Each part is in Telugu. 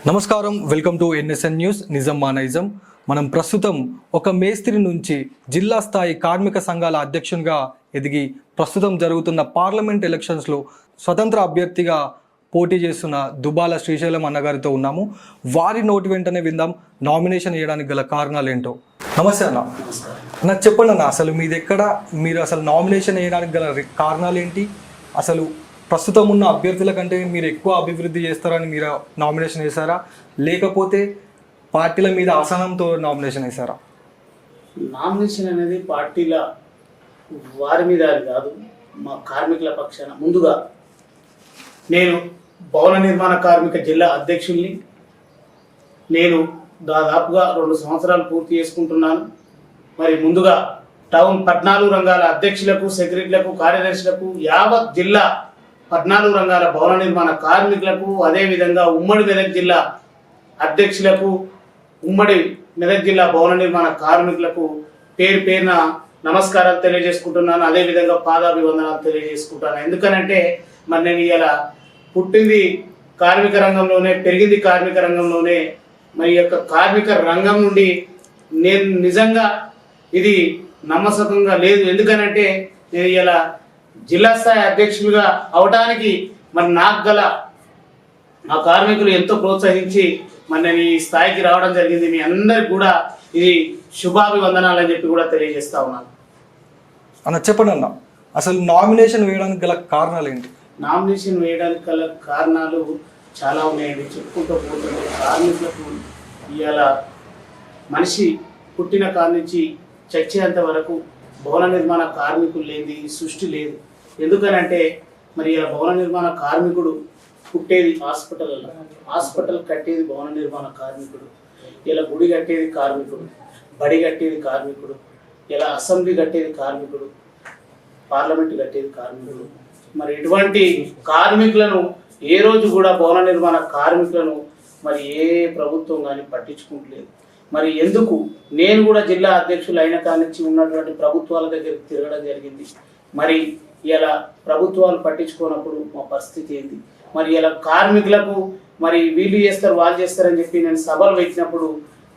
నమస్కారం, వెల్కమ్ టు ఎన్ఎస్ఎన్ న్యూస్. నిజం మా నైజం. మనం ప్రస్తుతం ఒక మేస్త్రి నుంచి జిల్లా స్థాయి కార్మిక సంఘాల అధ్యక్షునిగా ఎదిగి ప్రస్తుతం జరుగుతున్న పార్లమెంట్ ఎలక్షన్స్లో స్వతంత్ర అభ్యర్థిగా పోటీ చేస్తున్న దుబాల శ్రీశైలం అన్నగారితో ఉన్నాము. వారి నోటి వెంటనే విందాం నామినేషన్ వేయడానికి గల కారణాలు ఏంటో. నమస్తే అన్న. నాకు చెప్పండి అన్న, అసలు మీది ఎక్కడ, మీరు అసలు నామినేషన్ వేయడానికి గల కారణాలు ఏంటి? అసలు ప్రస్తుతం ఉన్న అభ్యర్థుల కంటే మీరు ఎక్కువ అభివృద్ధి చేస్తారని మీరు నామినేషన్ వేశారా, లేకపోతే పార్టీల మీద అసహనంతో నామినేషన్ వేశారా? నామినేషన్ అనేది పార్టీల వారి మీద కాదు, మా కార్మికుల పక్షాన. ముందుగా నేను భవన నిర్మాణ కార్మిక జిల్లా అధ్యక్షుల్ని. నేను దాదాపుగా 2 సంవత్సరాలు పూర్తి చేసుకుంటున్నాను. మరి ముందుగా టౌన్ 14 రంగాల అధ్యక్షులకు, సెక్రటరీలకు, కార్యదర్శులకు, యావత్ జిల్లా 14 రంగాల భవన నిర్మాణ కార్మికులకు, అదేవిధంగా ఉమ్మడి మెదక్ జిల్లా అధ్యక్షులకు, ఉమ్మడి మెదక్ జిల్లా భవన నిర్మాణ కార్మికులకు పేరు పేరున నమస్కారాలు తెలియజేసుకుంటున్నాను. అదేవిధంగా పాదాభివందనాలు తెలియజేసుకుంటాను. ఎందుకనంటే మరి నేను ఇలా పుట్టింది కార్మిక రంగంలోనే, పెరిగింది కార్మిక రంగంలోనే. మరి యొక్క కార్మిక రంగం నుండి నేను నిజంగా ఇది నమ్మసకంగా లేదు. ఎందుకనంటే నేను ఇలా జిల్లా స్థాయి అధ్యక్షులుగా అవడానికి మరి నాకు గల మా కార్మికులు ఎంతో ప్రోత్సహించి మరి నేను ఈ స్థాయికి రావడం జరిగింది. మీ అందరికి కూడా ఇది శుభాభివందనాలు అని చెప్పి కూడా తెలియజేస్తా ఉన్నాను. అన్న చెప్పండి అన్న, అసలు నామినేషన్ వేయడానికి గల కారణాలు ఏంటి? నామినేషన్ వేయడానికి గల కారణాలు చాలా ఉన్నాయండి, చెప్పుకుంటూ పోతుంటే. కార్మికులకు ఇవాళ మనిషి పుట్టిన కాడి నుంచి చచ్చేంత వరకు భవన నిర్మాణ కార్మికులు లేని సృష్టి లేదు. ఎందుకనంటే మరి ఇలా భవన నిర్మాణ కార్మికుడు పుట్టేది హాస్పిటల్ కట్టేది భవన నిర్మాణ కార్మికుడు, ఇలా గుడి కట్టేది కార్మికుడు, బడి కట్టేది కార్మికుడు, ఇలా అసెంబ్లీ కట్టేది కార్మికుడు, పార్లమెంట్ కట్టేది కార్మికుడు. మరి ఇటువంటి కార్మికులను ఏ రోజు కూడా భవన నిర్మాణ కార్మికులను మరి ఏ ప్రభుత్వం కానీ పట్టించుకుంటలేదు. మరి ఎందుకు నేను కూడా జిల్లా అధ్యక్షులు అయిన కానించి ఉన్నటువంటి ప్రభుత్వాల దగ్గరికి తిరగడం జరిగింది. మరి ఇలా ప్రభుత్వాలు పట్టించుకోనప్పుడు మా పరిస్థితి ఏంటి? మరి ఇలా కార్మికులకు మరి వీళ్ళు చేస్తారు వాళ్ళు చేస్తారని చెప్పి నేను సభలు పెట్టినప్పుడు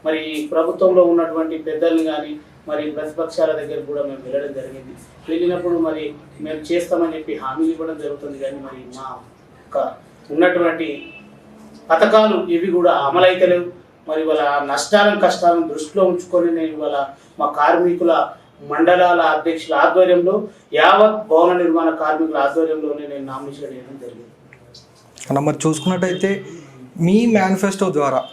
మరి ప్రభుత్వంలో ఉన్నటువంటి పెద్దల్ని కానీ మరి ప్రతిపక్షాల దగ్గర కూడా మేము వెళ్ళడం జరిగింది. వెళ్ళినప్పుడు మరి మేము చేస్తామని చెప్పి హామీలు ఇవ్వడం జరుగుతుంది. కానీ మరి మా ఉన్నటువంటి పథకాలు ఇవి కూడా అమలైతలేవు. మరి వాళ్ళ నష్టాలను కష్టాలను దృష్టిలో ఉంచుకొని నేను ఇవాళ మా కార్మికుల మండలాల అధ్యక్షుల ఆధ్వర్యంలో, యావత్ భవన నిర్మాణ కార్మికుల ఆధ్వర్యంలోనే నేను నామినేషన్ వేయడం జరిగింది. అన్న మరి చూసుకున్నట్టయితే మీ మేనిఫెస్టో ద్వారా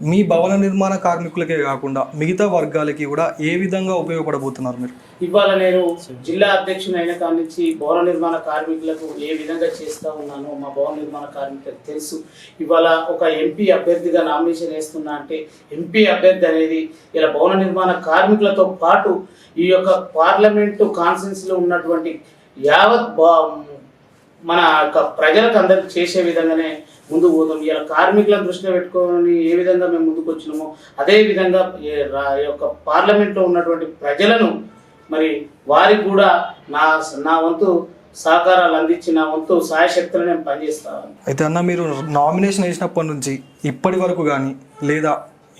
మీ భవన నిర్మాణ కార్మికులకే కాకుండా మిగతా వర్గాలకి కూడా ఏ విధంగా ఉపయోగపడబోతున్నారు మీరు? ఇవాళ నేను జిల్లా అధ్యక్షుని అయిన కాడి నుంచి భవన నిర్మాణ కార్మికులకు ఏ విధంగా చేస్తూ ఉన్నానో మా భవన నిర్మాణ కార్మికులకు తెలుసు. ఇవాళ ఒక ఎంపీ అభ్యర్థిగా నామినేషన్ వేస్తున్నా అంటే ఎంపీ అభ్యర్థి అనేది ఇలా భవన నిర్మాణ కార్మికులతో పాటు ఈ యొక్క పార్లమెంటు కాన్స్టిట్యున్సీలో ఉన్నటువంటి యావత్ మన యొక్క ప్రజలకు అందరికి చేసే విధంగానే ముందుకు పోతాం. ఇలా కార్మికులను దృష్టిలో పెట్టుకొని ఏ విధంగా మేము ముందుకు వచ్చినామో అదే విధంగా యొక్క పార్లమెంట్లో ఉన్నటువంటి ప్రజలను మరి వారికి కూడా నా వంతు సహకారాలు అందించి నా వంతు సాయశక్తులు నేను పనిచేస్తాను. అయితే అన్న, మీరు నామినేషన్ వేసినప్పటి నుంచి ఇప్పటి వరకు కానీ లేదా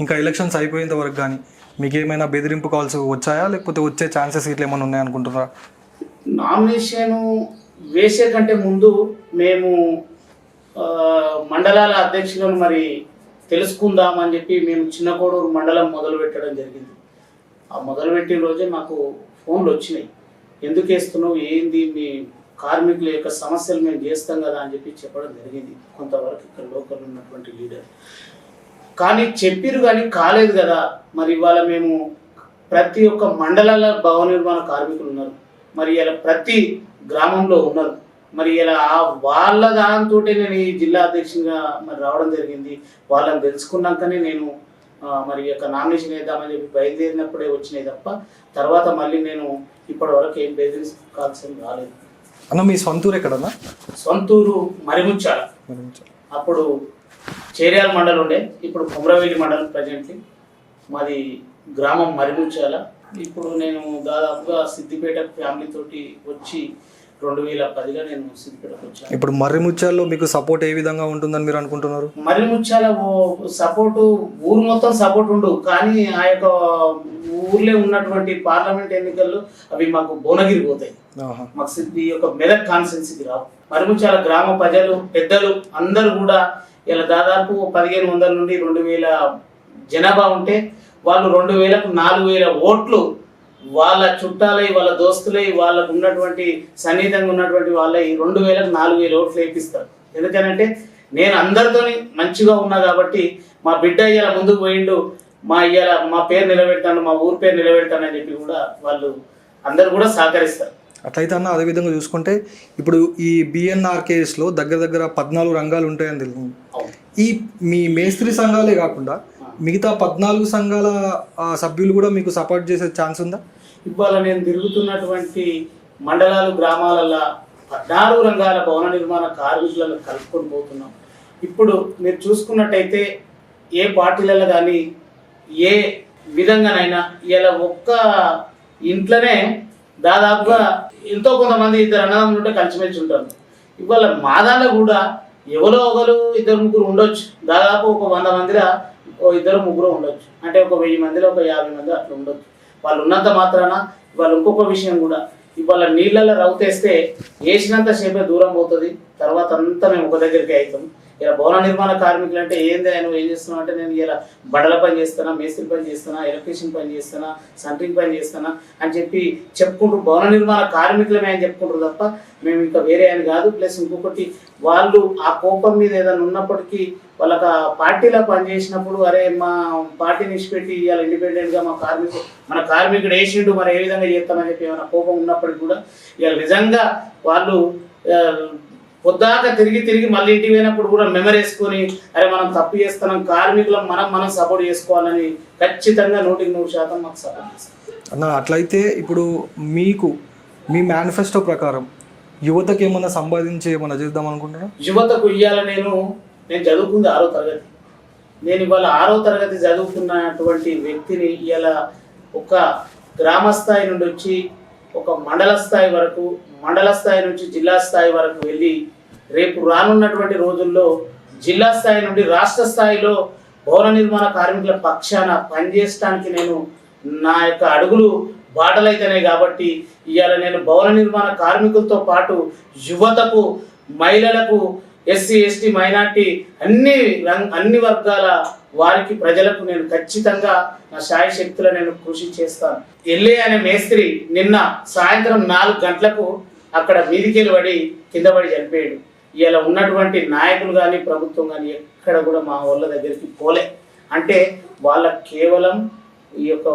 ఇంకా ఎలక్షన్స్ అయిపోయేంత వరకు కానీ మీకు ఏమైనా బెదిరింపు కాల్స్ వచ్చాయా, లేకపోతే వచ్చే ఛాన్సెస్ ఇట్లా ఏమైనా ఉన్నాయనుకుంటున్నారా? నామినేషన్ వేసే కంటే ముందు మేము మండలాల అధ్యక్షులను మరి తెలుసుకుందామని చెప్పి మేము చిన్నకోడూరు మండలం మొదలు పెట్టడం జరిగింది. ఆ మొదలుపెట్టిన రోజే మాకు ఫోన్లు వచ్చినాయి. ఎందుకు వేస్తున్నావు, ఏంది, మీ కార్మికుల యొక్క సమస్యలు మేము చేస్తాం కదా అని చెప్పి చెప్పడం జరిగింది. కొంతవరకు ఇక్కడ లోకల్ ఉన్నటువంటి లీడర్ కానీ చెప్పిరు కానీ కాలేదు కదా. మరి ఇవాళ మేము ప్రతి ఒక్క మండలాల భవన నిర్మాణ కార్మికులు ఉన్నారు, మరి ఇలా ప్రతి గ్రామంలో ఉన్నారు. మరి ఇలా వాళ్ళ దాంతో నేను ఈ జిల్లా అధ్యక్షునిగా మరి రావడం జరిగింది. వాళ్ళని తెలుసుకున్నాకనే నేను మరి యొక్క నామినేషన్ వేద్దామని చెప్పి బయలుదేరినప్పుడే వచ్చినాయి తప్ప తర్వాత మళ్ళీ నేను ఇప్పటి వరకు ఏం బెదిరించి కాల్సిన రాలేదు. అన్న మీ సొంతూరు ఎక్కడన్నా? సొంతూరు మరిముచ్చాల. అప్పుడు చేర్యాల మండలం ఉండే, ఇప్పుడు కుమ్రవేలి మండలం ప్రజెంట్లీ. మాది గ్రామం మరిముచ్చాల. ఇప్పుడు నేను దాదాపుగా సిద్దిపేట ఫ్యామిలీ తోటి వచ్చి 2010లో నేను సిద్దిపేటకు వచ్చాను. ఇప్పుడు మర్రిముత్యాల్లో మీకు సపోర్ట్ ఏ విధంగా ఉంటుందని మీరు అనుకుంటున్నారు? మర్రిముత్యాల సపోర్టు ఊరు మొత్తం సపోర్ట్ ఉండు, కానీ ఆ యొక్క ఊర్లో ఉన్నటువంటి పార్లమెంట్ ఎన్నికల్లో అవి మాకు భువనగిరి పోతాయి, మాకు ఈ యొక్క మెదక్ కాన్స్టిట్యున్సీకి రావు. మర్రిముత్యాల గ్రామ ప్రజలు పెద్దలు అందరూ కూడా ఇలా దాదాపు 1500 నుండి 2000 జనాభా ఉంటే వాళ్ళు 2000కు 4000 ఓట్లు వాళ్ళ చుట్టాలై, వాళ్ళ దోస్తులై, వాళ్ళకు ఉన్నటువంటి సన్నిహితంగా ఉన్నటువంటి వాళ్ళై 2000కు 4000 ఓట్లు వేపిస్తారు. ఎందుకనంటే నేను అందరితోని మంచిగా ఉన్నా కాబట్టి మా బిడ్డ ఇవాళ ముందుకు పోయిండు, మా పేరు నిలబెడతాను, మా ఊరి పేరు నిలబెడతాను అని చెప్పి కూడా వాళ్ళు అందరు కూడా సహకరిస్తారు. అట్లయితే అన్న అదే విధంగా చూసుకుంటే ఇప్పుడు ఈ బిఎన్ఆర్కేఎస్లో దగ్గర 14 రంగాలు ఉంటాయని తెలిసింది. ఈ మీ మేస్త్రి సంఘాలే కాకుండా మిగతా 14 సంఘాల సభ్యులు కూడా మీకు సపోర్ట్ చేసే ఛాన్స్ ఉందా? ఇవాళ నేను తిరుగుతున్నటువంటి మండలాలు గ్రామాలలో 14 రంగాల భవన నిర్మాణ కార్మికులను కలుపుకొని పోతున్నాం. ఇప్పుడు మీరు చూసుకున్నట్టయితే ఏ పార్టీలలో కానీ ఏ విధంగానైనా ఇలా ఒక్క ఇంట్లోనే దాదాపుగా ఎంతో కొంతమంది ఇద్దరు అన్నదమ్ములు ఉంటే కలిసిమెలిసి ఉంటారు. ఇవాళ మాదాలో కూడా ఎవరో ఒకరు 2-3 ఉండొచ్చు, దాదాపు ఒక 100 మందిలో 2-3 ఉండొచ్చు, అంటే ఒక 1000 మందిలో ఒక 50 మంది అట్లా ఉండొచ్చు. వాళ్ళు ఉన్నంత మాత్రాన ఇవాళ ఇంకొక విషయం కూడా, ఇవాళ నీళ్ళల్లో రౌతేస్తే వేసినంత సేపే దూరం పోతుంది, తర్వాత అంతా మేము ఒక దగ్గరికి అవుతాం. ఇలా భవన నిర్మాణ కార్మికులు అంటే ఏంది, నువ్వు ఏం చేస్తున్నావు అంటే నేను ఇలా బడల పని చేస్తున్నా, మేస్త్రి పని చేస్తున్నా, ఎలక్ట్రీషియన్ పని చేస్తున్నా, సెంట్రింగ్ పని చేస్తున్నా అని చెప్పి చెప్పుకుంటూ భవన నిర్మాణ కార్మికులమే అని చెప్పుకుంటారు తప్ప మేము ఇంకా వేరే అని కాదు. ప్లస్ ఇంకొకటి, వాళ్ళు ఆ కోపం మీద ఏదైనా ఉన్నప్పటికీ వాళ్ళకి ఆ పార్టీలో పనిచేసినప్పుడు అరే మా పార్టీని ఇచ్చిపెట్టి ఇవాళ ఇండిపెండెంట్గా మన కార్మికుడు వేసిండు మరి ఏ విధంగా చేస్తామని చెప్పి ఏమైనా కోపం ఉన్నప్పటికీ కూడా ఇవాళ నిజంగా వాళ్ళు పొద్దాక తిరిగి మళ్ళీ ఇంటికి పోయినప్పుడు కూడా మెమరీ వేసుకొని అరే మనం తప్పు చేస్తున్నాం, కార్మికులను మనం సపోర్ట్ చేసుకోవాలని ఖచ్చితంగా 100% మాకు సపోర్ట్ చేస్తాం అన్న. అట్లయితే ఇప్పుడు మీకు మీ మేనిఫెస్టో ప్రకారం యువతకు ఏమన్నా సంపాదించి ఏమన్నా చేద్దాం అనుకుంటున్నా? యువతకు ఇవ్వాల నేను చదువుకుంది 6వ తరగతి. నేను ఇవాళ 6వ తరగతి చదువుకున్నటువంటి వ్యక్తిని ఇవాళ ఒక గ్రామ స్థాయి నుండి వచ్చి ఒక మండల స్థాయి వరకు, మండల స్థాయి నుంచి జిల్లా స్థాయి వరకు వెళ్ళి రేపు రానున్నటువంటి రోజుల్లో జిల్లా స్థాయి నుండి రాష్ట్ర స్థాయిలో భవన నిర్మాణ కార్మికుల పక్షాన పనిచేయడానికి నేను నా యొక్క అడుగులు బాటలైతేనే. కాబట్టి ఇవాళ నేను భవన నిర్మాణ కార్మికులతో పాటు యువతకు, మహిళలకు, ఎస్సీ ఎస్టీ మైనార్టీ అన్ని వర్గాల వారికి ప్రజలకు నేను ఖచ్చితంగా నా శాయశక్తులు నేను కృషి చేస్తాను. ఎల్ఏ అనే మేస్త్రి నిన్న సాయంత్రం 4 గంటలకు అక్కడ వీధికెళ్ళి పడి కింద పడి చనిపోయాడు. ఇలా ఉన్నటువంటి నాయకులు కానీ ప్రభుత్వం కానీ ఎక్కడ కూడా మా వాళ్ళ దగ్గరికి పోలే. అంటే వాళ్ళ కేవలం ఈ యొక్క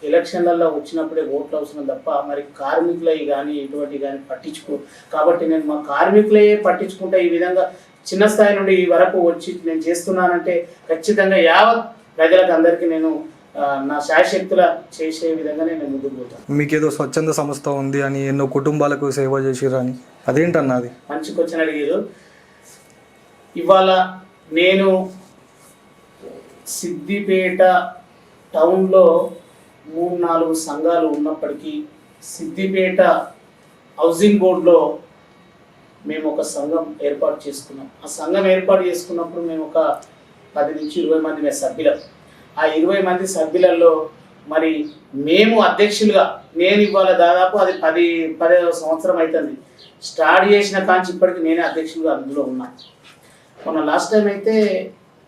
ఎలక్షన్లలో వచ్చినప్పుడే ఓట్లు అవసరం తప్ప మరి కార్మికులవి కానీ ఇటువంటి కానీ పట్టించుకో. కాబట్టి నేను మా కార్మికులే పట్టించుకుంటే ఈ విధంగా చిన్న స్థాయి నుండి ఈ వరకు వచ్చి నేను చేస్తున్నానంటే ఖచ్చితంగా యావత్ ప్రజలకు అందరికీ నేను నా శాయశక్తుల చేసే విధంగా నేను ముందుకు పోతాను. మీకేదో స్వచ్ఛంద సంస్థ ఉంది అని, ఎన్నో కుటుంబాలకు సేవ చేసిర్రు అని, అదేంటన్నా? అది మంచి క్వశ్చన్ అడిగారు. ఇవాళ నేను సిద్దిపేట టౌన్లో 3-4 సంఘాలు ఉన్నప్పటికీ సిద్దిపేట హౌసింగ్ బోర్డులో మేము ఒక సంఘం ఏర్పాటు చేసుకున్నాం. ఆ సంఘం ఏర్పాటు చేసుకున్నప్పుడు మేము ఒక 10 నుంచి 20 మంది సభ్యులం. ఆ 20 మంది సభ్యులలో మరి మేము అధ్యక్షులుగా, నేను ఇవాళ దాదాపు అది 10వ సంవత్సరం అవుతుంది స్టార్ట్ చేసిన కాంచి ఇప్పటికి నేనే అధ్యక్షులుగా అందులో ఉన్నాను. మొన్న లాస్ట్ టైం అయితే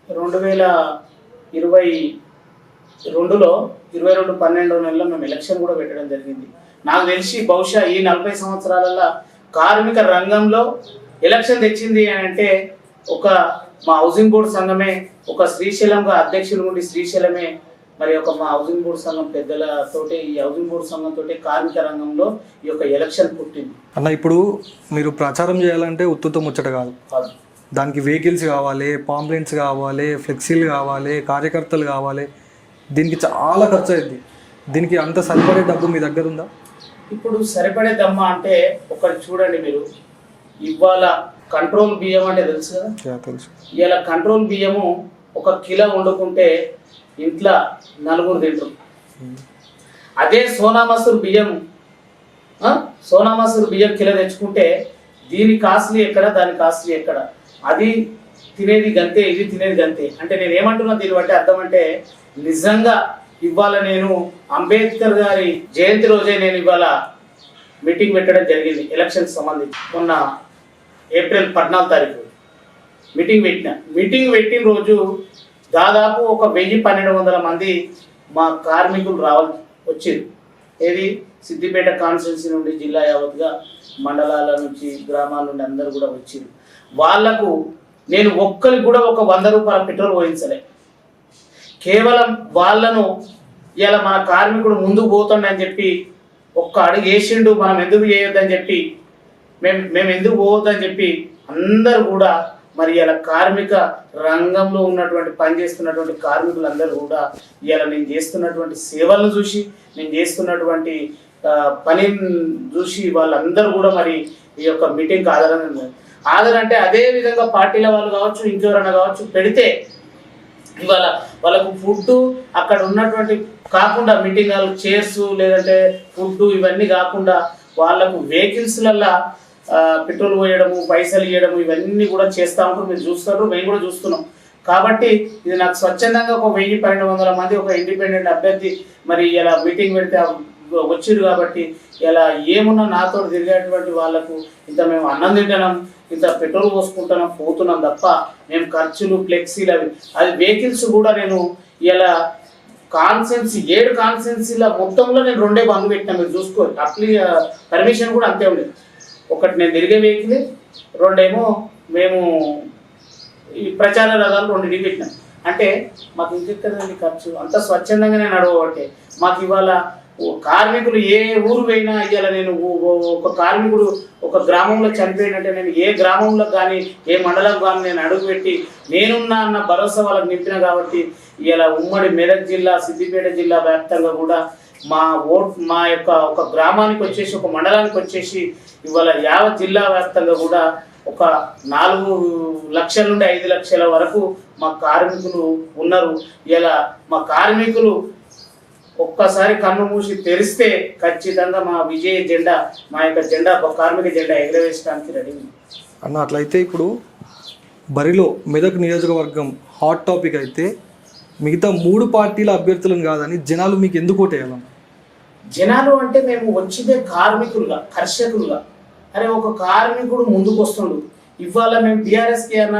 2022లో 22/12 నెలలో మేము ఎలక్షన్ కూడా పెట్టడం జరిగింది. నాకు తెలిసి బహుశా ఈ 40 సంవత్సరాలలో కార్మిక రంగంలో ఎలక్షన్ తెచ్చింది అని అంటే ఒక మా హౌసింగ్ బోర్డు సంఘమే, ఒక శ్రీశైలంగా అధ్యక్షులు ఉండి శ్రీశైలమే మరి ఒక మా హౌసింగ్ బోర్డు సంఘం పెద్దలతోటి, ఈ హౌసింగ్ బోర్డు సంఘంతో కార్మిక రంగంలో ఈ యొక్క ఎలక్షన్ పుట్టింది. అన్న ఇప్పుడు మీరు ప్రచారం చేయాలంటే ఉత్తుతో ముచ్చట కాదు, దానికి వెహికల్స్ కావాలి, పాంప్లెంట్స్ కావాలి, ఫ్లెక్సీలు కావాలి, కార్యకర్తలు కావాలి, దీనికి చాలా ఖర్చు అయింది. దీనికి అంత సరిపడే డబ్బు మీ దగ్గర ఉందా? ఇప్పుడు సరిపడే దమ్మ అంటే ఒకటి చూడండి మీరు, ఇవాళ కంట్రోల్ బియ్యం అంటే తెలుసు కదా, తెలుసు. ఇలా కంట్రోల్ బియ్యము 1 కిలో వండుకుంటే ఇంట్లో 4 తింటారు. అదే సోనా మసూర్ బియ్యం సోనా మసూరు బియ్యం కిలో తెచ్చుకుంటే దీని కాస్ట్లీ ఎక్కడ, దాని కాస్ట్లీ ఎక్కడ, అది తినేది గంతే, ఇది తినేది గంతే. అంటే నేను ఏమంటున్నా దీన్ని బట్టి అర్థం అంటే, నిజంగా ఇవాళ నేను అంబేద్కర్ గారి జయంతి రోజే నేను ఇవాళ మీటింగ్ పెట్టడం జరిగింది. ఎలక్షన్ సంబంధించి మొన్న ఏప్రిల్ 14 తారీఖు మీటింగ్ పెట్టిన రోజు దాదాపు ఒక 1000-1200 మంది మా కార్మికులు వచ్చారు. ఏది సిద్దిపేట కాన్స్టిట్యున్సీ నుండి జిల్లా యావత్గా మండలాల నుంచి గ్రామాల నుండి అందరూ కూడా వచ్చారు. వాళ్లకు నేను ఒక్కరికి కూడా ఒక 100 రూపాయల పెట్రోల్ పోయించలే. కేవలం వాళ్ళను ఇలా మన కార్మికుడు ముందుకు పోతుండని చెప్పి ఒక్క అడుగు వేసిండు, మనం ఎందుకు చేయొద్దని చెప్పి మేము ఎందుకు పోవద్దని చెప్పి అందరూ కూడా మరి ఇలా కార్మిక రంగంలో ఉన్నటువంటి పనిచేస్తున్నటువంటి కార్మికులందరూ కూడా ఇలా నేను చేస్తున్నటువంటి సేవలను చూసి, నేను చేస్తున్నటువంటి పనిని చూసి వాళ్ళందరూ కూడా మరి ఈ యొక్క మీటింగ్కి ఆదరంటే అదే విధంగా పార్టీల వాళ్ళు కావచ్చు, ఇంకెవరైనా కావచ్చు పెడితే ఇవాళ వాళ్ళకు ఫుడ్ అక్కడ ఉన్నటువంటి కాకుండా మీటింగ్ హాల్ చైర్స్ లేదంటే ఫుడ్ ఇవన్నీ కాకుండా వాళ్ళకు వెహికల్స్లల్లా పెట్రోల్ పోయడము, పైసలు ఇవ్వడము ఇవన్నీ కూడా చేస్తూ ఉంటారు. మీరు చూస్తారు, మేము కూడా చూస్తున్నాం. కాబట్టి ఇది నాకు స్వచ్ఛందంగా ఒక 1000-1200 మంది ఒక ఇండిపెండెంట్ అభ్యర్థి మరి ఇలా మీటింగ్ పెడితే వచ్చిరు. కాబట్టి ఇలా ఏమున్నా నాతో తిరిగేటువంటి వాళ్ళకు ఇంత మేము అన్నం తింటున్నాం, ఇంత పెట్రోల్ పోసుకుంటున్నాం, పోతున్నాం తప్ప మేము ఖర్చులు ఫ్లెక్సీలు అది వెహికల్స్ కూడా నేను ఇలా కాన్స్టెన్సీ 7 కాన్స్టెన్సీల మొత్తంలో నేను 2 బంధు పెట్టినా. మీరు చూసుకోవాలి, పర్మిషన్ కూడా అంతే ఉండేది. ఒకటి నేను తిరిగే వెహికల్, 2 మేము ఈ ప్రచార రథాలు 2 పెట్టినాం. అంటే మాకు ఇంకెక్కడండి ఖర్చు, అంత స్వచ్ఛందంగానే నడవబట్టే మాకు ఇవాళ కార్మికులు ఏ ఊరు పోయినా ఇవాళ నేను ఒక కార్మికుడు ఒక గ్రామంలో చనిపోయినట్టే నేను ఏ గ్రామంలో కానీ ఏ మండలం కానీ నేను అడుగుపెట్టి నేనున్నా అన్న భరోసా వాళ్ళకి నింపిన. కాబట్టి ఇలా ఉమ్మడి మెదక్ జిల్లా, సిద్దిపేట జిల్లా వ్యాప్తంగా కూడా మా యొక్క ఒక గ్రామానికి వచ్చేసి, ఒక మండలానికి వచ్చేసి ఇవాళ యావత్ జిల్లా వ్యాప్తంగా కూడా ఒక 4 లక్షల నుండి 5 లక్షల వరకు మా కార్మికులు ఉన్నారు. ఇలా మా కార్మికులు ఒక్కసారి కన్ను మూసి తెరిస్తే ఖచ్చితంగా మా విజయ జెండా, మా యొక్క జెండా, కార్మిక జెండా ఎగరవేయడానికి రెడీ అన్న. అట్లయితే ఇప్పుడు బరిలో మెదక్ నియోజకవర్గం హాట్ టాపిక్ అయితే మిగతా 3 పార్టీల అభ్యర్థులను కాదని జనాలు మీకు ఎందుకు ఓటేయాలన్న? జనాలు అంటే మేము వచ్చిందే కార్మికులుగా, కర్షకులుగా. అరే ఒక కార్మికుడు ముందుకు వస్తుండు. ఇవాళ మేము టీఆర్ఎస్కి అన్నా,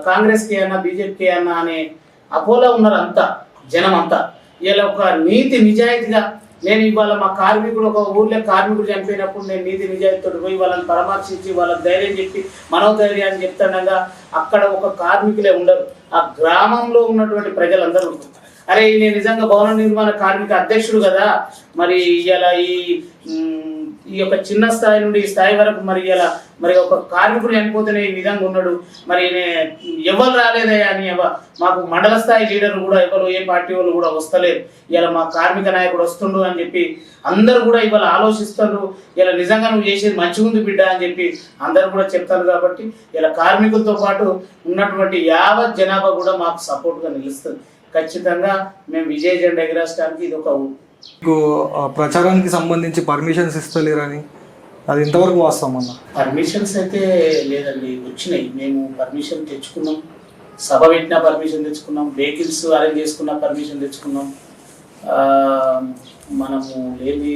కాంగ్రెస్కి అన్నా, బీజేపీకి అన్నా అనే అపోలో ఉన్నారు అంతా, జనం అంతా. ఇలా ఒక నీతి నిజాయితీగా నేను ఇవాళ మా కార్మికుడు ఒక ఊర్లో కార్మికుడు చనిపోయినప్పుడు నేను నీతి నిజాయితీతో పోయి వాళ్ళని పరామర్శించి వాళ్ళకి ధైర్యం చెప్పి మనోధైర్యాన్ని చెప్తానగా అక్కడ ఒక కార్మికులే ఉండరు, ఆ గ్రామంలో ఉన్నటువంటి ప్రజలందరూ ఉంటారు. అరే నేను నిజంగా భవన నిర్మాణ కార్మిక అధ్యక్షుడు కదా, మరి ఇలా ఈ యొక్క చిన్న స్థాయి నుండి ఈ స్థాయి వరకు మరి ఇలా మరి ఒక కార్మికుడు చనిపోతేనే ఈ విధంగా ఉన్నాడు, మరి ఎవరు రాలేదయ్యా అని మాకు మండల స్థాయి లీడర్ కూడా ఎవరు, ఏ పార్టీ వాళ్ళు కూడా వస్తలేరు. ఇలా మా కార్మిక నాయకుడు వస్తుండు అని చెప్పి అందరూ కూడా ఇవాళ ఆలోచిస్తారు. ఇలా నిజంగా నువ్వు చేసేది మంచిగా ఉంది బిడ్డ అని చెప్పి అందరూ కూడా చెప్తారు. కాబట్టి ఇలా కార్మికులతో పాటు ఉన్నటువంటి యావత్ జనాభా కూడా మాకు సపోర్ట్గా నిలుస్తుంది. ఖచ్చితంగా మేము విజయ జెండా ఎగరేయడానికి ఇది ఒక మీకు ప్రచారానికి సంబంధించి పర్మిషన్స్ ఇస్తలేరని అది ఎంతవరకు వాస్తవం అన్న? పర్మిషన్స్ అయితే లేదండి, వచ్చినాయి. మేము పర్మిషన్ తెచ్చుకున్నాం, సభ పెట్టినా పర్మిషన్ తెచ్చుకున్నాం, వెహికల్స్ అరేంజ్ చేసుకున్నా పర్మిషన్ తెచ్చుకున్నాం. మనము ఏమి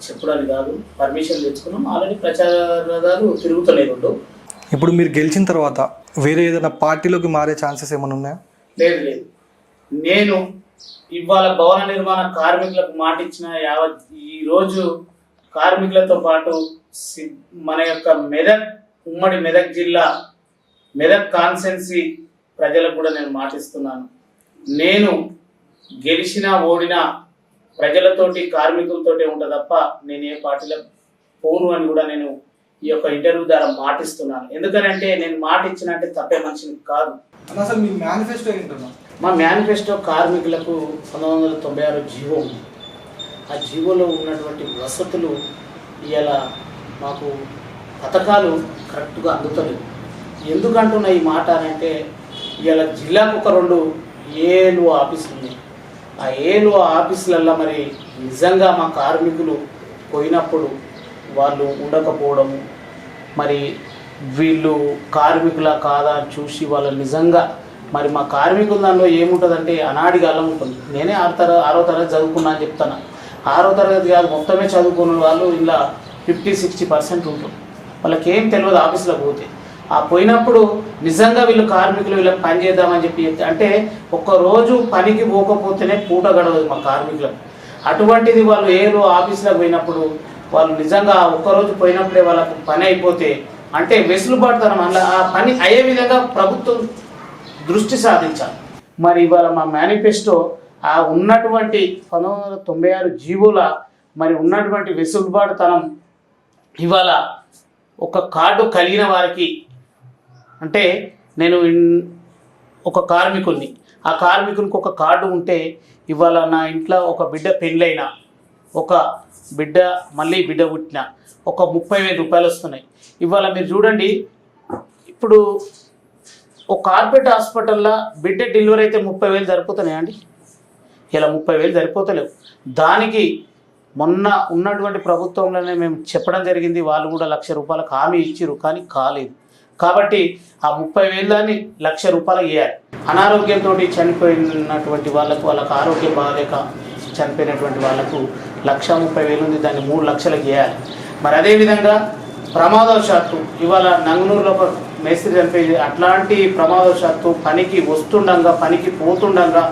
చెప్పడానికి కాదు, పర్మిషన్ తెచ్చుకున్నాం. ఆల్రెడీ ప్రచారాలు తిరుగుతున్నాయి 2. ఇప్పుడు మీరు గెలిచిన తర్వాత వేరే ఏదైనా పార్టీలోకి మారే ఛాన్సెస్ ఏమైనా ఉన్నాయా? లేదు. నేను ఇవాళ భవన నిర్మాణ కార్మికులకు మాట ఇచ్చిన యావత్ ఈరోజు కార్మికులతో పాటు మన యొక్క ఉమ్మడి మెదక్ జిల్లా, మెదక్ కాన్స్టిట్యున్సీ ప్రజలకు కూడా నేను మాటిస్తున్నాను. నేను గెలిచినా ఓడినా ప్రజలతోటి, కార్మికులతోటి ఉంటా తప్ప నేను ఏ పార్టీలో పోను అని కూడా నేను ఈ యొక్క ఇంటర్వ్యూ ద్వారా మాటిస్తున్నాను. ఎందుకనంటే నేను మాట ఇచ్చినంటే తప్పే మనిషిని కాదు. అసలు మీ మేనిఫెస్టో ఏంటన్నా? మా మేనిఫెస్టో కార్మికులకు 1996 జీవో ఉంది. ఆ జీవోలో ఉన్నటువంటి వసతులు ఇలా మాకు పథకాలు కరెక్ట్గా అందుతలేవు. ఎందుకంటున్నా ఈ మాట అంటే ఇలా జిల్లాకు ఒక 2 ఏఎల్ఓ ఆఫీసులు ఉన్నాయి. ఆ ఏఎల్ఓ ఆఫీసులల్లో మరి నిజంగా మా కార్మికులు పోయినప్పుడు వాళ్ళు ఉండకపోవడము, మరి వీళ్ళు కార్మికుల కాదా అని చూసి వాళ్ళు నిజంగా మరి మా కార్మికుల దానిలో ఏముంటుందంటే అనాడిగా అలా ఉంటుంది. నేనే 6వ తరగతి చదువుకున్నా అని చెప్తాను. 6వ తరగతి కాదు, మొత్తమే చదువుకున్న వాళ్ళు ఇలా 50-60% ఉంటుంది. వాళ్ళకి ఏం తెలియదు ఆఫీసులో పోతే. ఆ పోయినప్పుడు నిజంగా వీళ్ళు కార్మికులు వీళ్ళకి పని చేద్దామని చెప్పి చెప్తే, అంటే ఒక్కరోజు పనికి పోకపోతేనే పూట గడవదు మా కార్మికులకు. అటువంటిది వాళ్ళు ఆఫీసులకు పోయినప్పుడు వాళ్ళు నిజంగా ఒక్కరోజు పోయినప్పుడే వాళ్ళకు పని అయిపోతే, అంటే వెసులుబాటుతనం అలా ఆ పని అయ్యే విధంగా ప్రభుత్వం దృష్టి సాధించాలి. మరి ఇవాళ మా మేనిఫెస్టో ఆ ఉన్నటువంటి 1996 జీవోల మరి ఉన్నటువంటి వెసులుబాటుతనం ఇవాళ ఒక కార్డు కలిగిన వారికి, అంటే నేను ఒక కార్మికుడిని, ఆ కార్మికునికి ఒక కార్డు ఉంటే ఇవాళ నా ఇంట్లో ఒక బిడ్డ పెళ్ళైనా, ఒక బిడ్డ మళ్ళీ బిడ్డ పుట్టిన ఒక 30,000 రూపాయలు వస్తున్నాయి. ఇవాళ మీరు చూడండి, ఇప్పుడు ఒక కార్పొరేట్ హాస్పిటల్లో బిడ్డ డెలివరీ అయితే 30,000 సరిపోతున్నాయా అండి? ఇలా 30,000 సరిపోతలేవు. దానికి మొన్న ఉన్నటువంటి ప్రభుత్వంలోనే మేము చెప్పడం జరిగింది, వాళ్ళు కూడా 1,00,000 రూపాయలకు హామీ ఇచ్చిరు, కానీ కాలేదు. కాబట్టి ఆ 30,000 దాన్ని 1,00,000 రూపాయలు వేయాలి. అనారోగ్యంతో చనిపోయినటువంటి వాళ్ళకు ఆరోగ్యం బాగాలేక చనిపోయినటువంటి వాళ్ళకు 1,30,000 ఉంది, దాన్ని 3 లక్షలకు వేయాలి. మరి అదేవిధంగా ప్రమాదవశాత్తు ఇవాళ నంగనూరులో ఒక మేస్త్రి చనిపోయింది, అట్లాంటి ప్రమాదవశాత్తు పనికి వస్తుండగా పనికి పోతుండగా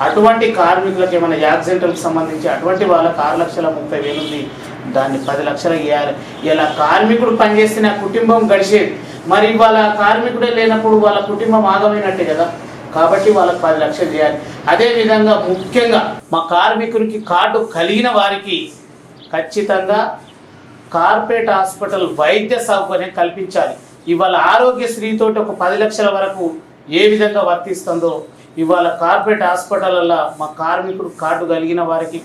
అటువంటి కార్మికులకు ఏమైనా యాక్సిడెంట్లకు సంబంధించి అటువంటి వాళ్ళకి 6,30,000 ఉంది, దాన్ని 10 లక్షలకు వేయాలి. ఇలా కార్మికుడు పనిచేస్తే ఆ కుటుంబం గడిచేది. మరి వాళ్ళ కార్మికుడే లేనప్పుడు వాళ్ళ కుటుంబం ఆగమైనట్టే కదా. కాబట్టి వాళ్ళకి 10 లక్షలు చేయాలి. అదేవిధంగా ముఖ్యంగా మా కార్మికునికి కార్డు కలిగిన వారికి ఖచ్చితంగా కార్పొరేట్ హాస్పిటల్ వైద్య సౌకర్యం కల్పించాలి. ఇవాళ ఆరోగ్యశ్రీతో ఒక 10 లక్షల వరకు ఏ విధంగా వర్తిస్తుందో ఇవాళ కార్పొరేట్ హాస్పిటల్లో మా కార్మికుడు కార్డు కలిగిన వారికి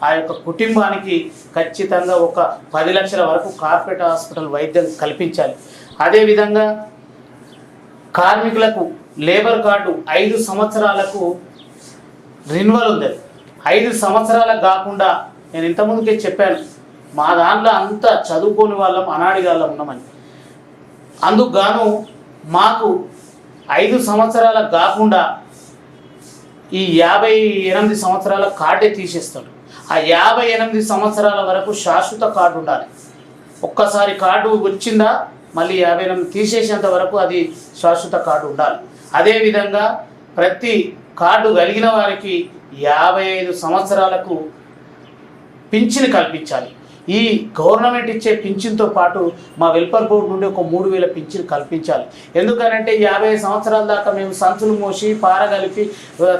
ఆ యొక్క కుటుంబానికి ఖచ్చితంగా ఒక 10 లక్షల వరకు కార్పొరేట్ హాస్పిటల్ వైద్యం కల్పించాలి. అదేవిధంగా కార్మికులకు లేబర్ కార్డు 5 సంవత్సరాలకు రెన్యువల్ ఉంది. 5 సంవత్సరాలకు కాకుండా నేను ఇంతకుముందుకే చెప్పాను, మా దాంట్లో అంతా చదువుకోని వాళ్ళం అనాడిగాళ్ళం ఉన్నామని. అందుకు గాను మాకు 5 సంవత్సరాలకు కాకుండా ఈ 58 సంవత్సరాల కార్డే తీసేస్తాడు. ఆ 58 సంవత్సరాల వరకు శాశ్వత కార్డు ఉండాలి. ఒక్కసారి కార్డు వచ్చిందా మళ్ళీ 58 తీసేసేంత వరకు అది శాశ్వత కార్డు ఉండాలి. అదేవిధంగా ప్రతి కార్డు కలిగిన వారికి 55 సంవత్సరాలకు పింఛను కల్పించాలి. ఈ గవర్నమెంట్ ఇచ్చే పింఛన్తో పాటు మా వెల్ఫేర్ బోర్డు నుండి ఒక 3,000 పింఛను కల్పించాలి. ఎందుకనంటే 50 సంవత్సరాల దాకా మేము సంచులు మోసి పారగలిపి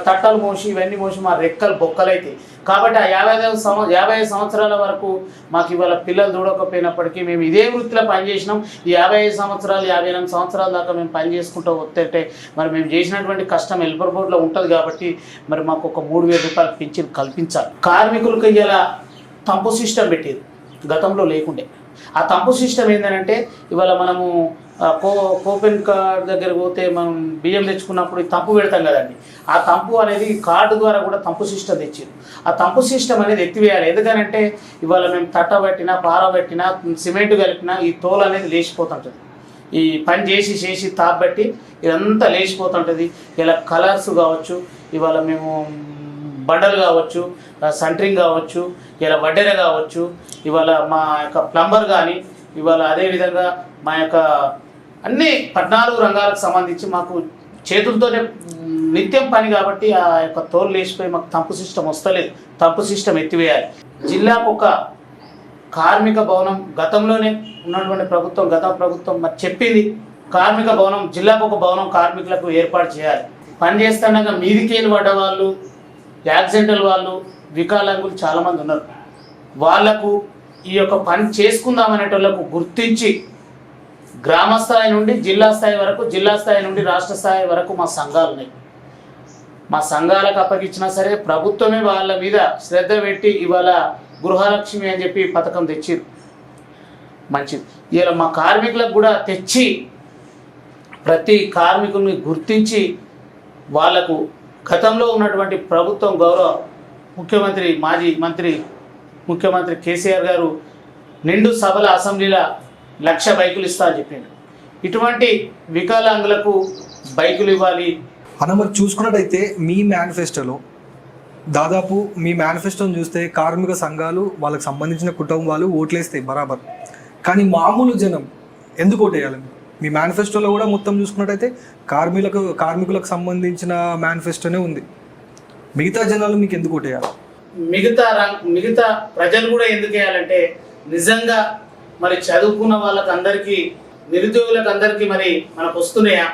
తట్టలు మోసి ఇవన్నీ మోసి మా రెక్కలు బొక్కలైతే. కాబట్టి ఆ 55 సంవత్సరాల వరకు మాకు ఇవాళ పిల్లలు చూడకపోయినప్పటికీ మేము ఇదే వృత్తిలో పనిచేసినాం. ఈ 55 సంవత్సరాలు 58 సంవత్సరాల దాకా మేము పని చేసుకుంటూ వస్తుంటే మరి మేము చేసినటువంటి కష్టం వెల్ఫేర్ బోర్డులో ఉంటుంది. కాబట్టి మరి మాకు ఒక 3,000 రూపాయల పింఛను కల్పించాలి. కార్మికులకు ఇలా తంపు సిస్టమ్ పెట్టేది గతంలో లేకుండే. ఆ తంపు సిస్టమ్ ఏంటంటే ఇవాళ మనము కోపెన్ కార్డ్ దగ్గర పోతే మనం బియ్యం తెచ్చుకున్నప్పుడు తంపు పెడతాం కదండి. ఆ తంపు అనేది కార్డు ద్వారా కూడా తంపు సిస్టమ్ తెచ్చారు. ఆ తంపు సిస్టమ్ అనేది ఎత్తివేయాలి. ఎందుకనంటే ఇవాళ మేము తట్ట పెట్టినా పార పెట్టినా సిమెంట్ కలిపినా ఈ తోలు అనేది లేచిపోతుంటుంది. ఈ పని చేసి తాపబట్టి ఇదంతా లేచిపోతుంటుంది. ఇలా కలర్స్ కావచ్చు, ఇవాళ మేము బండలు కావచ్చు, సంట్రింగ్ కావచ్చు, ఇలా వడ్డెర కావచ్చు, ఇవాళ మా యొక్క ప్లంబర్ కానీ ఇవాళ అదేవిధంగా మా యొక్క అన్ని 14 రంగాలకు సంబంధించి మాకు చేతులతోనే నిత్యం పని. కాబట్టి ఆ యొక్క తోలు లేచిపోయి మాకు తంపు సిస్టమ్ వస్తలేదు. తంపు సిస్టమ్ ఎత్తివేయాలి. జిల్లాకు ఒక కార్మిక భవనం గతంలోనే ఉన్నటువంటి గత ప్రభుత్వం మరి చెప్పింది, కార్మిక భవనం జిల్లాకు ఒక భవనం కార్మికులకు ఏర్పాటు చేయాలి. పని చేస్తుండగా మీదికేలు పడ్డ వాళ్ళు, యాక్సిడెంటల్ వాళ్ళు, వికలాంగులు చాలామంది ఉన్నారు. వాళ్లకు ఈ యొక్క పని చేసుకుందామనేటోళ్లకు గుర్తించి గ్రామ స్థాయి నుండి జిల్లా స్థాయి వరకు, జిల్లా స్థాయి నుండి రాష్ట్ర స్థాయి వరకు మా సంఘాలు ఉన్నాయి. మా సంఘాలకు అప్పగించినా సరే ప్రభుత్వమే వాళ్ళ మీద శ్రద్ధ పెట్టి ఇవాళ గృహలక్ష్మి అని చెప్పి పథకం తెచ్చిరు. మంచిది. ఇలా మా కార్మికులకు కూడా తెచ్చి ప్రతి కార్మికుల్ని గుర్తించి వాళ్లకు గతంలో ఉన్నటువంటి ప్రభుత్వం గౌరవ ముఖ్యమంత్రి మాజీ మంత్రి ముఖ్యమంత్రి కేసీఆర్ గారు నిండు సభల అసెంబ్లీల 1,00,000 బైకులు ఇస్తా అని చెప్పిండు. ఇటువంటి వికలాంగులకు బైకులు ఇవ్వాలి. మరి చూసుకున్నట్టయితే మీ మేనిఫెస్టోలో దాదాపు మీ మేనిఫెస్టోని చూస్తే కార్మిక సంఘాలు వాళ్ళకి సంబంధించిన కుటుంబాలు ఓట్లేస్తాయి బరాబర్. కానీ మామూలు జనం ఎందుకు ఓటేయాలి? మీ మేనిఫెస్టోలో కూడా మొత్తం చూసుకున్నట్టయితే కార్మికులకు సంబంధించిన మేనిఫెస్టోనే ఉంది. మిగతా జనాలు మీకు ఎందుకు ఓటేయాలి? మిగతా ప్రజలు కూడా ఎందుకు వేయాలంటే నిజంగా మరి చదువుకున్న వాళ్ళకి అందరికీ, నిరుద్యోగులకు అందరికీ మరి మనకు వస్తున్నాయా?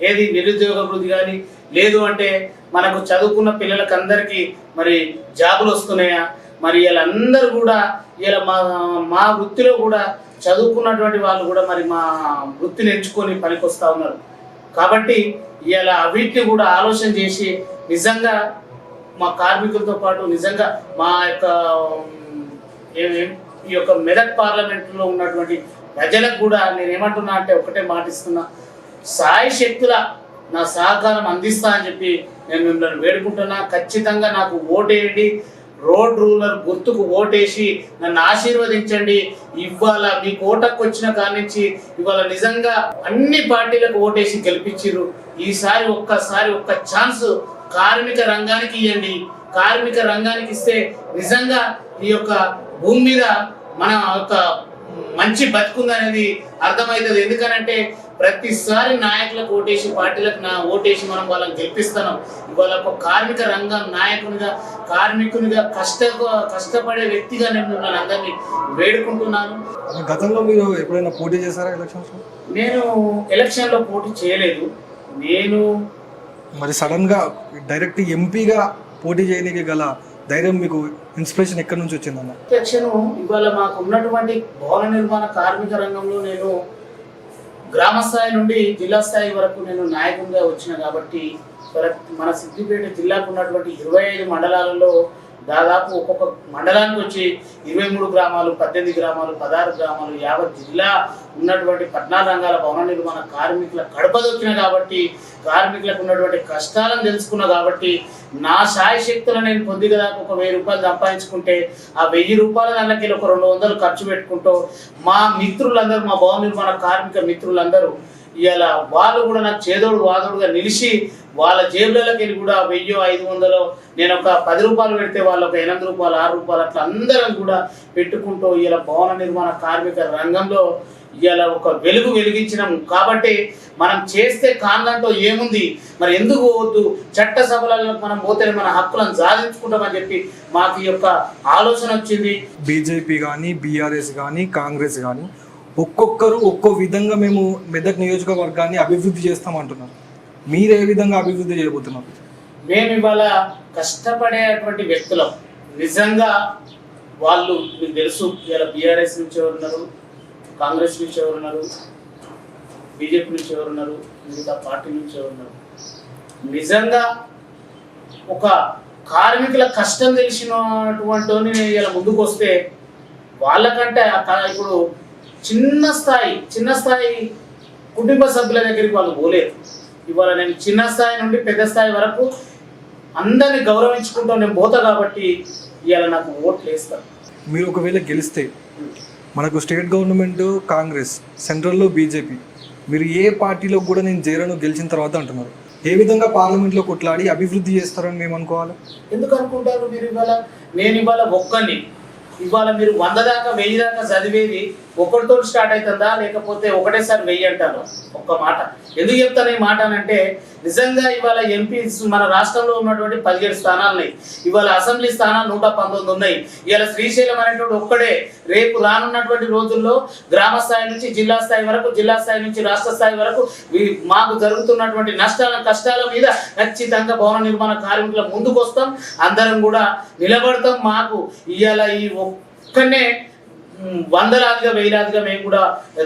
ఏది నిరుద్యోగ వృద్ధి కానీ, లేదు అంటే మనకు చదువుకున్న పిల్లలకు అందరికీ మరి జాబులు వస్తున్నాయా? మరి వీళ్ళందరూ కూడా ఇలా మా వృత్తిలో కూడా చదువుకున్నటువంటి వాళ్ళు కూడా మరి మా వృత్తిని ఎంచుకొని పనికి వస్తూ ఉన్నారు. కాబట్టి ఇలా వీటిని కూడా ఆలోచన చేసి నిజంగా మా కార్మికులతో పాటు నిజంగా మా యొక్క ఈ యొక్క మెదక్ పార్లమెంట్లో ఉన్నటువంటి ప్రజలకు కూడా నేను ఏమంటున్నా అంటే ఒకటే మాటిస్తున్నా, సాయి శక్తుల నా సహకారం అందిస్తా అని చెప్పి నేను మిమ్మల్ని వేడుకుంటున్నా. ఖచ్చితంగా నాకు ఓటేయండి, రోడ్ రూలర్ గుర్తుకు ఓటేసి నన్ను ఆశీర్వదించండి. ఇవాళ మీకు ఓటకు వచ్చిన కాడి నుంచి ఇవాళ నిజంగా అన్ని పార్టీలకు ఓటేసి గెలిపించారు. ఈసారి ఒక్క ఛాన్స్ కార్మిక రంగానికి ఇవ్వండి. కార్మిక రంగానికి ఇస్తే నిజంగా ఈ యొక్క భూమి మీద మన యొక్క మంచి బతుకుందనేది అర్థమవుతుంది. ఎందుకనంటే ప్రతిసారి నాయకులకు ఓటేసి, పార్టీలకు ఓటేసి మనం వాళ్ళని గెలిపిస్తున్నాం. ఇవాళ ఒక కార్మిక రంగం నాయకునిగా, కార్మికునిగా కష్టపడే వ్యక్తిగా నేను అందరినీ వేడుకుంటున్నాను. గతంలో మీరు ఎప్పుడైనా పోటీ చేశారా ఎలక్షన్స్? నేను ఎలక్షన్లో పోటీ చేయలేదు. నేను మరి సడన్గా డైరెక్ట్ ఎంపీగా పోటీ చేయడానికి గల ధైర్యం, మీకు ఇన్స్పిరేషన్ ఎక్కడి నుంచి వచ్చిందన్న? ఇన్స్పిరేషన్ ఇవాళ మాకు ఉన్నటువంటి భవన నిర్మాణ కార్మిక రంగంలో నేను గ్రామ స్థాయి నుండి జిల్లా స్థాయి వరకు నేను నాయకునిగా వచ్చిన కాబట్టి మన సిద్దిపేట జిల్లాకు ఉన్నటువంటి 25 మండలాలలో దాదాపు ఒక్కొక్క మండలానికి వచ్చి 23 గ్రామాలు, 18 గ్రామాలు, 16 గ్రామాలు, 50 జిల్లా ఉన్నటువంటి 14 రంగాల భవన నిర్మాణ కార్మికుల కడపదొక్కిన కాబట్టి, కార్మికులకు ఉన్నటువంటి కష్టాలను తెలుసుకున్నా కాబట్టి నా శాయశక్తులను నేను కొద్దిగా దాకా ఒక 1000 రూపాయలు సంపాదించుకుంటే ఆ 1000 రూపాయల దానికి ఒక 200 ఖర్చు పెట్టుకుంటూ మా మిత్రులందరూ, మా భవన నిర్మాణ కార్మిక మిత్రులందరూ ఇలా వాళ్ళు కూడా నాకు చేదోడు వాదోడుగా నిలిచి వాళ్ళ జేబులకి వెళ్ళి కూడా 1000, 500 నేను ఒక 10 రూపాయలు పెడితే వాళ్ళు ఒక 8 రూపాయలు, 6 రూపాయలు అట్లా అందరం కూడా పెట్టుకుంటూ ఇలా భవన నిర్మాణ కార్మిక రంగంలో ఇలా ఒక వెలుగు వెలిగించినాం. కాబట్టి మనం చేస్తే కాందంటూ ఏముంది, మరి ఎందుకు పోవద్దు, చట్ట సభలలో మనం పోతే మన హక్కులను సాధించుకుంటామని చెప్పి మాకు ఈ యొక్క ఆలోచన వచ్చింది. బీజేపీ కానీ, బీఆర్ఎస్ కానీ, కాంగ్రెస్ కానీ ఒక్కొక్కరు ఒక్కో విధంగా మేము మెదక్ నియోజకవర్గాన్ని అభివృద్ధి చేస్తామంటున్నారు. మీరు ఏ విధంగా అభివృద్ధి చేయబోతున్నారు? మేము ఇవాళ కష్టపడేటువంటి వ్యక్తులం. నిజంగా వాళ్ళు మీకు తెలుసు, ఇలా బీఆర్ఎస్ నుంచి ఎవరున్నారు, కాంగ్రెస్ నుంచి ఎవరున్నారు, బీజేపీ నుంచి ఎవరున్నారు, మిగతా పార్టీ నుంచి ఎవరున్నారు. నిజంగా ఒక కార్మికుల కష్టం తెలిసినటువంటి ఇలా ముందుకు వస్తే వాళ్ళకంటే ఇప్పుడు చిన్న స్థాయి కుటుంబ సభ్యుల దగ్గరికి వాళ్ళు పోలేదు. ఇవాళ నేను చిన్న స్థాయి నుండి పెద్ద స్థాయి వరకు అందరిని గౌరవించుకుంటూ నేను పోతా కాబట్టి ఇవాళ నాకు ఓట్లు వేస్తారు. మీరు ఒకవేళ గెలిస్తే మనకు స్టేట్ గవర్నమెంట్ కాంగ్రెస్, సెంట్రల్లో బీజేపీ, మీరు ఏ పార్టీలో కూడా నేను చేరను గెలిచిన తర్వాత అంటున్నారు. ఏ విధంగా పార్లమెంట్లో కొట్లాడి అభివృద్ధి చేస్తారని మేము అనుకోవాలి? ఎందుకు అనుకుంటారు మీరు? నేను ఇవాళ ఒక్కరిని, ఇవాళ మీరు 100 దాకా 1000 దాకా చదివేది ఒకటితో స్టార్ట్ అవుతుందా, లేకపోతే ఒకటేసారి 1000 అంటారు? ఒక్క మాట ఎందుకు చెప్తాను ఈ మాట అంటే, నిజంగా ఇవాళ ఎంపీ మన రాష్ట్రంలో ఉన్నటువంటి 17 స్థానాలు ఉన్నాయి. ఇవాళ అసెంబ్లీ స్థానాలు 119 ఉన్నాయి. ఇవాళ శ్రీశైలం అనేటువంటి ఒక్కడే. రేపు రానున్నటువంటి రోజుల్లో గ్రామ స్థాయి నుంచి జిల్లా స్థాయి వరకు, జిల్లా స్థాయి నుంచి రాష్ట్ర స్థాయి వరకు మాకు జరుగుతున్నటువంటి కష్టాల మీద ఖచ్చితంగా భవన నిర్మాణ కార్మికుల ముందుకు వస్తాం, అందరం కూడా నిలబడతాం. మాకు ఇవాళ ఈ ఒక్కనే వందలాదిగా వేలాదిగా మేము కూడా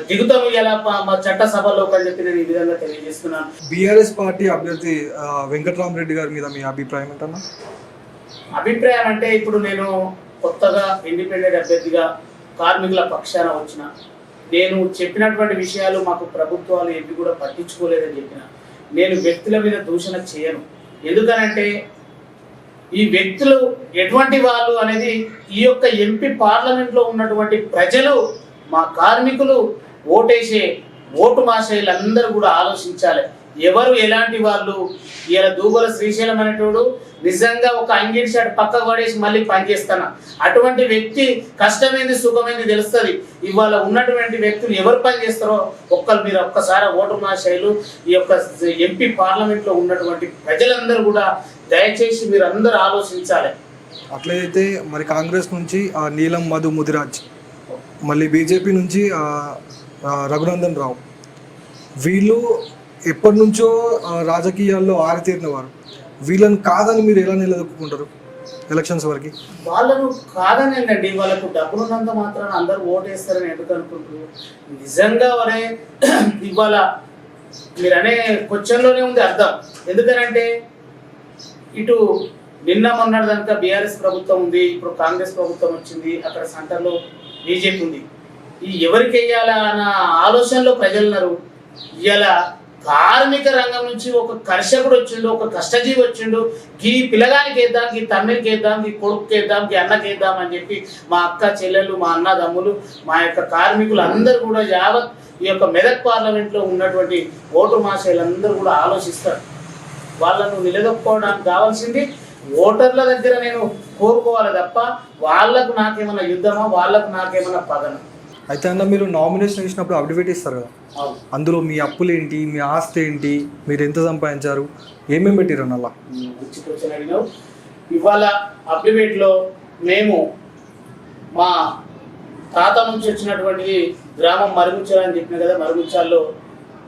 దిగుతాము ఇలా మా చట్ట సభలో అని చెప్పి నేను ఈ విధంగా తెలియజేస్తున్నాను. బీఆర్ఎస్ పార్టీ అభ్యర్థి వెంకట్రామరెడ్డి గారి మీద మీ అభిప్రాయం ఏంటన్నా? అభిప్రాయం అంటే ఇప్పుడు నేను కొత్తగా ఇండిపెండెంట్ అభ్యర్థిగా కార్మికుల పక్షాన వచ్చిన, నేను చెప్పినటువంటి విషయాలు మాకు ప్రభుత్వాలు ఏవి కూడా పట్టించుకోలేదని చెప్పిన. నేను వ్యక్తుల మీద దూషణ చేయను. ఎందుకనంటే ఈ వ్యక్తులు ఎటువంటి వాళ్ళు అనేది ఈ యొక్క ఎంపీ పార్లమెంట్లో ఉన్నటువంటి ప్రజలు, మా కార్మికులు, ఓటేసే ఓటు మాషేయులందరూ కూడా ఆలోచించాలి. ఎవరు ఎలాంటి వాళ్ళు. ఇలా దూబల శ్రీశైలం అనేటోడు నిజంగా ఒక అంగిడి షర్ట్ పక్కకు పడేసి మళ్ళీ పనిచేస్తాను. అటువంటి వ్యక్తి కష్టమైంది సుఖమైంది తెలుస్తుంది. ఇవాళ ఉన్నటువంటి వ్యక్తులు ఎవరు పని చేస్తారో మీరు ఒక్కసారి ఓటు మాషేయులు, ఈ యొక్క ఎంపీ పార్లమెంట్లో ఉన్నటువంటి ప్రజలందరూ కూడా దయచేసి మీరు అందరూ ఆలోచించాలి. అట్లయితే మరి కాంగ్రెస్ నుంచి నీలం మధు ముదిరాజ్, మళ్ళీ బీజేపీ నుంచి రఘునందన్ రావు, వీళ్ళు ఎప్పటి నుంచో రాజకీయాల్లో ఆరితేరిన వారు. వీళ్ళని కాదని మీరు ఎలా నిలదొక్కుంటారు ఎలక్షన్స్ వరకు? వాళ్ళను కాదనండి, వాళ్ళకు డబ్బులు ఉన్నంత మాత్రాన అందరూ ఓటేస్తారని ఎందుకు అనుకుంటున్నారు? నిజంగా వరే ఇవాళ మీరు అనే క్వశ్చన్లోనే ఉంది అర్థం. ఎందుకనంటే ఇటు నిన్న మొన్నటి దానిక బీఆర్ఎస్ ప్రభుత్వం ఉంది, ఇప్పుడు కాంగ్రెస్ ప్రభుత్వం వచ్చింది, అక్కడ సెంటర్లో బీజేపీ ఉంది. ఈ ఎవరికి వెయ్యాలా అన్న ఆలోచనలో ప్రజలున్నారు. ఇలా కార్మిక రంగం నుంచి ఒక కర్షకుడు వచ్చిండు, ఒక కష్టజీవి వచ్చిండు, ఈ పిల్లగానికి వేద్దాం, ఈ తమ్మిడికి వేద్దాం, ఈ కొడుకుకి వేద్దాం, ఈ అన్నకి వేద్దాం అని చెప్పి మా అక్క చెల్లెళ్ళు, మా అన్నదమ్ములు, మా యొక్క కార్మికులు అందరూ కూడా యావత్ ఈ యొక్క మెదక్ పార్లమెంట్లో ఉన్నటువంటి ఓటు మాషేయులందరూ కూడా ఆలోచిస్తారు. వాళ్ళను నిలదొక్కుకోవడానికి కావాల్సింది ఓటర్ల దగ్గర నేను కోరుకోవాలి తప్ప వాళ్ళకు నాకేమన్నా యుద్ధమా, వాళ్ళకు నాకేమన్నా పదనా. అయితే అన్న, మీరు నామినేషన్ ఇచ్చినప్పుడు అఫిడవిట్ ఇస్తారు కదా, అందులో మీ అప్పులు ఏంటి, మీ ఆస్తి ఏంటి, మీరు ఎంత సంపాదించారు, ఏమేమి పెట్టారు అన్న? అలా మంచి క్వశ్చన్ అడిగినావు. ఇవాళ అఫిడవిట్లో మేము మా తాత నుంచి వచ్చినటువంటి గ్రామం మరుగుచ్చాల అని చెప్పిన కదా, మరుగుచ్చాల్లో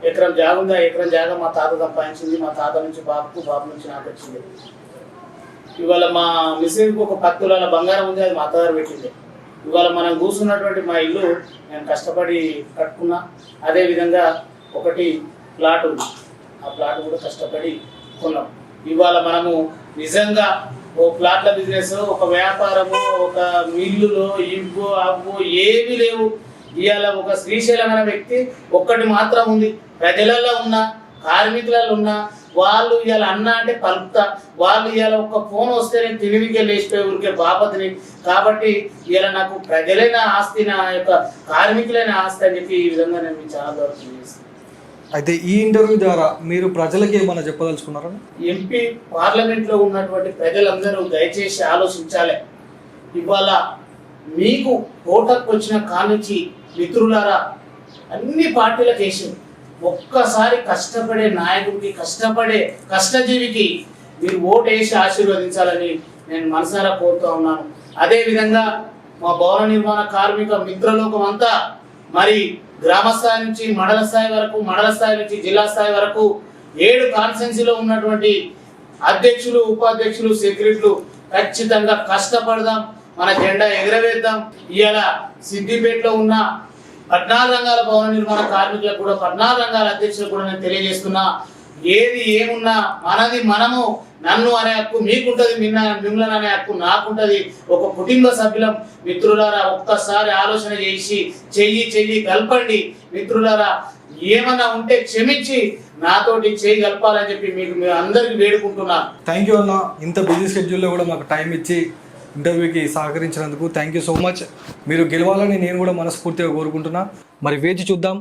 ఎకరం జాగ ఉందా, ఎకరం జాగ మా తాత సంపాదించింది, మా తాత నుంచి బాబుకు, బాబు నుంచి నాకు వచ్చింది. ఇవాళ మా మిస్సెస్కి ఒక 10 తులాల బంగారం ఉంది, అది మా అత్తగారు పెట్టింది. ఇవాళ మనం కూర్చున్నటువంటి మా ఇల్లు నేను కష్టపడి కట్టుకున్నా. అదేవిధంగా ఒకటి ప్లాట్ ఉంది, ఆ ప్లాట్ కూడా కష్టపడి కొన్నాం. ఇవాళ మనము నిజంగా ఓ ప్లాట్ల బిజినెస్, ఒక వ్యాపారము, ఒక మిల్లులో ఇంపు అప్పు ఏమీ లేవు. ఇవాళ ఒక శ్రీశైలం అనే వ్యక్తి ఒక్కటి మాత్రం ఉంది. ప్రజలలో ఉన్న, కార్మికులలో ఉన్న వాళ్ళు ఇవాళ అన్న అంటే పలుకుతా, వాళ్ళు ఇవాళ ఒక ఫోన్ వస్తే నేను తిరిగికే లేచిపోయి ఊరికే బాపతిని. కాబట్టి ఇవాళ నాకు ప్రజలైన ఆస్తి, నా యొక్క కార్మికులైన ఆస్తి అని చెప్పి ఈ విధంగా నేను మీకు చాలా దూరం చేస్తాను. అయితే ఈ ఇంటర్వ్యూ ద్వారా మీరు ప్రజలకి ఏమైనా చెప్పదలుచుకున్నారా? ఎంపీ పార్లమెంట్లో ఉన్నటువంటి ప్రజలందరూ దయచేసి ఆలోచించాలి. ఇవాళ మీకు ఓటకు వచ్చిన కానుంచి మిత్రులారా అన్ని పార్టీలకు వేసింది. ఒక్కసారి కష్టపడే నాయకుడికి, కష్టపడే కష్టజీవికి మీరు ఓటు వేసి ఆశీర్వదించాలని నేను మనసారా కోరుతూ ఉన్నాను. అదేవిధంగా మా భవన నిర్మాణ కార్మిక మిత్రలోకం అంతా మరి గ్రామ స్థాయి నుంచి మండల స్థాయి వరకు, మండల స్థాయి నుంచి జిల్లా స్థాయి వరకు 7 కాన్స్టిట్యున్సీలో ఉన్నటువంటి అధ్యక్షులు, ఉపాధ్యక్షులు, సెక్రటరీలు ఖచ్చితంగా కష్టపడదాం, మన జెండా ఎగరవేద్దాం. ఇవాళ సిద్దిపేటలో ఉన్న 14 రంగాల భవన నిర్మాణ కార్మికులకు కూడా, 14 రంగాల అధ్యక్షులకు కూడా నేను తెలియజేస్తున్నా, ఏది ఏమున్నా మనది మనము. నన్ను అనే హక్కు మీకుంటుంది, మిమ్మల్ని అనే హక్కు నాకుంటుంది. ఒక కుటుంబ సభ్యులం. మిత్రులారా ఒక్కసారి ఆలోచన చేసి చెయ్యి కలపండి. మిత్రులారా ఏమన్నా ఉంటే క్షమించి నాతోటి చేయి కలపాలని చెప్పి మీకు అందరికి వేడుకుంటున్నాను. థ్యాంక్ యూ అన్న, ఇంత బిజీ షెడ్యూల్లో కూడా మాకు టైం ఇచ్చి ఇంటర్వ్యూకి సహకరించినందుకు థ్యాంక్ యూ సో మచ్. మీరు గెలవాలని నేను కూడా మనస్ఫూర్తిగా కోరుకుంటున్నా. మరి వేచి చూద్దాం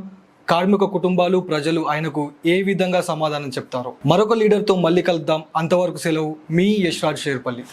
కార్మిక కుటుంబాలు, ప్రజలు ఆయనకు ఏ విధంగా సమాధానం చెప్తారో. మరొక లీడర్తో మళ్ళీ కలుద్దాం. అంతవరకు సెలవు. మీ యశ్రాజ్ షేర్పల్లి.